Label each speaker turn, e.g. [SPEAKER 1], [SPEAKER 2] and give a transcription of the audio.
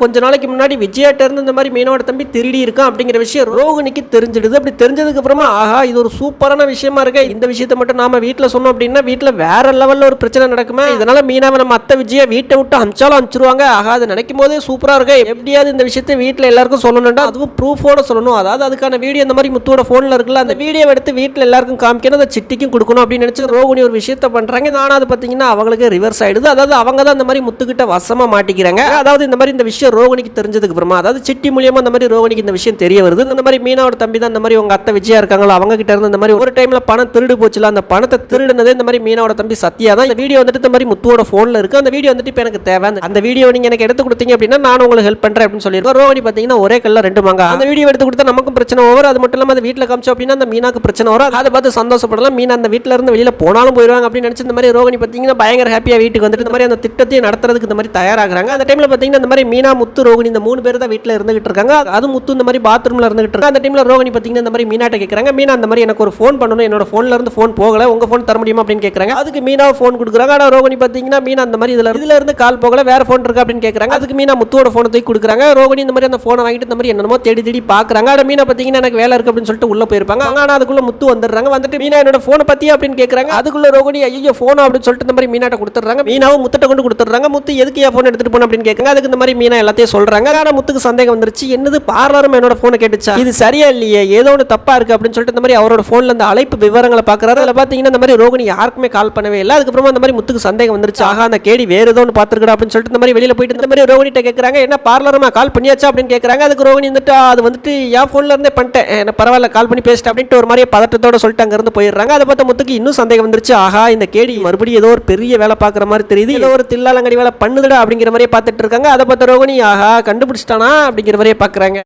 [SPEAKER 1] கொஞ்ச நாளைக்கு முன்னாடி விஜயாட்ட இருந்து இந்த மாதிரி மீனாவோட தம்பி திருடி இருக்கான் அப்படிங்கிற விஷயம் ரோகிணிக்கு தெரிஞ்சிடுது. அப்படி தெரிஞ்சதுக்கு அப்புறமா ஆஹா இது ஒரு சூப்பரான விஷயமா இருக்கு, இந்த விஷயத்தை மட்டும் நாம வீட்டுல சொன்னோம் அப்படின்னா வீட்டுல வேற லெவல்ல ஒரு பிரச்சனை நடக்குமே, இதனால மீனாவை நம்ம அத்தை விஜயா வீட்டை விட்டு அமிச்சாலும் அமிச்சிருவாங்க. ஆஹா அதை நினைக்கும் போதே சூப்பரா இருக்கு, எப்படியாவது இந்த விஷயத்தை வீட்டுல எல்லாருக்கும் சொல்லணும்டா, அதுவும் ப்ரூஃபோட சொல்லணும். அதாவது அதுக்கான வீடியோ இந்த மாதிரி முத்துவோட போன்ல இருக்குல்ல, அந்த வீடியோ எடுத்து வீட்டுல எல்லாருக்கும் காமிக்கணும், அதை சிட்டிக்கும் கொடுக்கணும் அப்படின்னு நினைச்சு ரோகிணி ஒரு விஷயத்தை பண்றாங்க. ஆனா அது பாத்தீங்கன்னா அவங்களுக்கு ரிவர்ஸ் ஆயிடுது. அதாவது அவங்க தான் இந்த மாதிரி முத்துக்கிட்ட வசமா மாட்டிக்கிறாங்க. அதாவது இந்த மாதிரி இந்த விஷயம் ரோகிணிக்கு தெரிஞ்சதுக்கு அப்புறமா, அதாவது சிட்டி மூலியமா இந்த மாதிரி ரோகிணிக்கு இந்த விஷயம் தெரிய வருது. இந்த மாதிரி மீனாவோட தம்பி தான் இந்த மாதிரி உங்க அத்தை விஜயா இருக்காங்களா, அவங்க கிட்ட இருந்து இந்த மாதிரி ஒரு டைம்ல பணம் திருடு போச்சுல, அந்த பணத்தை திருடுனதே இந்த மாதிரி மீனாவோட தம்பி சத்யா தான். இந்த வீடியோ வந்துட்டு இந்த மாதிரி முத்துவோட போன்ல இருக்கு. அந்த வீடியோ வந்துட்டு இப்போ எனக்கு தேவை, அந்த வீடியோ நீங்க எனக்கு எடுத்து கொடுத்தீங்க அப்படின்னா நான் உங்களுக்கு ஹெல்ப் பண்றேன் அப்படின்னு சொல்லியிருக்கோம். ரோகிணி பாத்தீங்கன்னா ஒரே கல்ல ரெண்டு மாங்க, அந்த வீடியோ எடுத்து கொடுத்தா நமக்கும் பிரச்சனை ஓவர், அது மட்டும் இல்லாம அந்த வீட்டுல காமிச்சோம் அப்படின்னா அந்த மீனாக்கு பிரச்சனை வரும். அதை பார்த்து சந்தோஷப்படலாம், மீனா அந்த வீட்டுல இருந்து வெளியில போனாலும் போயிடுவாங்க அப்படின்னு நினைச்சு இந்த மாதிரி ரோகிணி பாத்தீங்கன்னா பயங்கர ஹாப்பியா வீட்டுக்கு வந்துட்டு இந்த மாதிரி அந்த திட்டத்தை நடத்துறதுக்கு இந்த மாதிரி தயாராகிறாங்க. அந்த டைம்ல பாத்தீங்கன்னா இந்த மாதிரி மீனா முத்து ரோகிணி இந்த மூணு பேர் தான் வீட்டுல இருந்துகிட்டு இருக்காங்க. அது முத்து இந்த மாதிரி பாத்ரூம்ல இருந்துகிட்டு இருக்காங்க. அந்த டைம்ல ரோகிணி பாத்தீங்கன்னா இந்த மாதிரி மீனாட்ட கேக்குறாங்க, மீனா அந்த மாதிரி எனக்கு ஒரு ஃபோன் பண்ணணும், என்னோட போன்ல இருந்து ஃபோன் போகல, உங்க ஃபோன் தர முடியுமா அப்படின்னு கேக்குறாங்க. அதுக்கு மீனா ஃபோன் கொடுக்குறாங்க. ஆனா ரோகிணி பாத்தீங்கன்னா மீனா அந்த மாதிரி இதுல இருந்து கால் போகல, வேற ஃபோன் இருக்கா அப்படின்னு கேக்குறாங்க. அதுக்கு மீனா முத்துவோட ஃபோனை தூக்கி கொடுக்குறாங்க. ரோகிணி இந்த மாதிரி அந்த ஃபோனை வாங்கிட்டு இந்த மாதிரி என்னமோ தேடி தேடி பாக்குறாங்க. ஆனா மீனா பாத்தீங்கன்னா எனக்கு வேலை இருக்கு அப்படின்னு சொல்லிட்டு உள்ள போயிருப்பாங்க. ஆனா அதுக்குள்ள முத்து வந்துடுறாங்க. வந்துட்டு மீனா என்னோட ஃபோனை பத்தியா அப்படின்னு கேக்குறாங்க. அதுக்குள்ள ரோகிணி ஐயோ ஃபோன் அப்படின்னு சொல்லிட்டு இந்த மாதிரி மீனாட்ட கொடுத்துறாங்க. மீனாவும் முத்திட்ட கொண்டு கொடுத்துறாங்க. முத்து எதுக்கு என் ஃபோன் எடுத்துட்டு போன அப்படின்னு கேட்குறாங்க. அதுக்கு இந்த மாதிரி மீனா எல்லாத்தையும் சொல்றாங்க. ஆனா முத்துக்கு சந்தேகம் வந்துருச்சு, என்னது பார்லரும் என்னோட ஃபோனை கேட்டுச்சா, இது சரியா இல்லையே, ஏதோ ஒன்று தப்பா இருக்கு அப்படின்னு சொல்லிட்டு இந்த மாதிரி அவரோட ஃபோன்ல அந்த அழைப்பு விவரங்களை பாக்குறாரு. அதில் பாத்தீங்கன்னா இந்த மாதிரி ரோகிணி யாருக்குமே கால் பண்ணவே இல்லை. அதுக்கப்புறமா இந்த மாதிரி முத்துக்கு சந்தேகம் வந்துருச்சு, ஆகா அந்த கேடி வேற ஏதோ ஒன்று பார்த்துருக்கா அப்படின்னு சொல்லிட்டு இந்த மாதிரி வெளியில போயிட்டு இந்த மாதிரி ரோகிணிட்ட கேட்கறாங்க, என்ன பார்லருமா கால் பண்ணியாச்சா அப்படின்னு கேட்கறாங்க. அதுக்கு ரோகிணி வந்துட்டு அது வந்துட்டு என் ஃபோன்ல இருந்தே பண்ணிட்டேன், பரவாயில்ல கால் பண்ணி பேசிட்டு அப்படின்ட்டு ஒரு மாதிரி பதட்டத்தோட சொல்லிட்டு அங்க இருந்து போயிடுறாங்க. அதை பார்த்த முத்துக்கு இன்னும் சந்தேகம் வந்துருச்சு, ஆகா இந்த கேடி மறுபடியும் ஏதோ ஒரு பெரிய வேலை பார்க்குற மாதிரி தெரியுது, ஏதோ ஒரு தில்லாலங்கடி வேலை பண்ணுதுடா அப்படிங்கிற மாதிரியே பார்த்துட்டு இருக்காங்க. அதை பார்த்த ரோகிணி ஆஹா கண்டுபிடிச்சிட்டானா அப்படிங்கிற மாதிரியே பார்க்குறாங்க.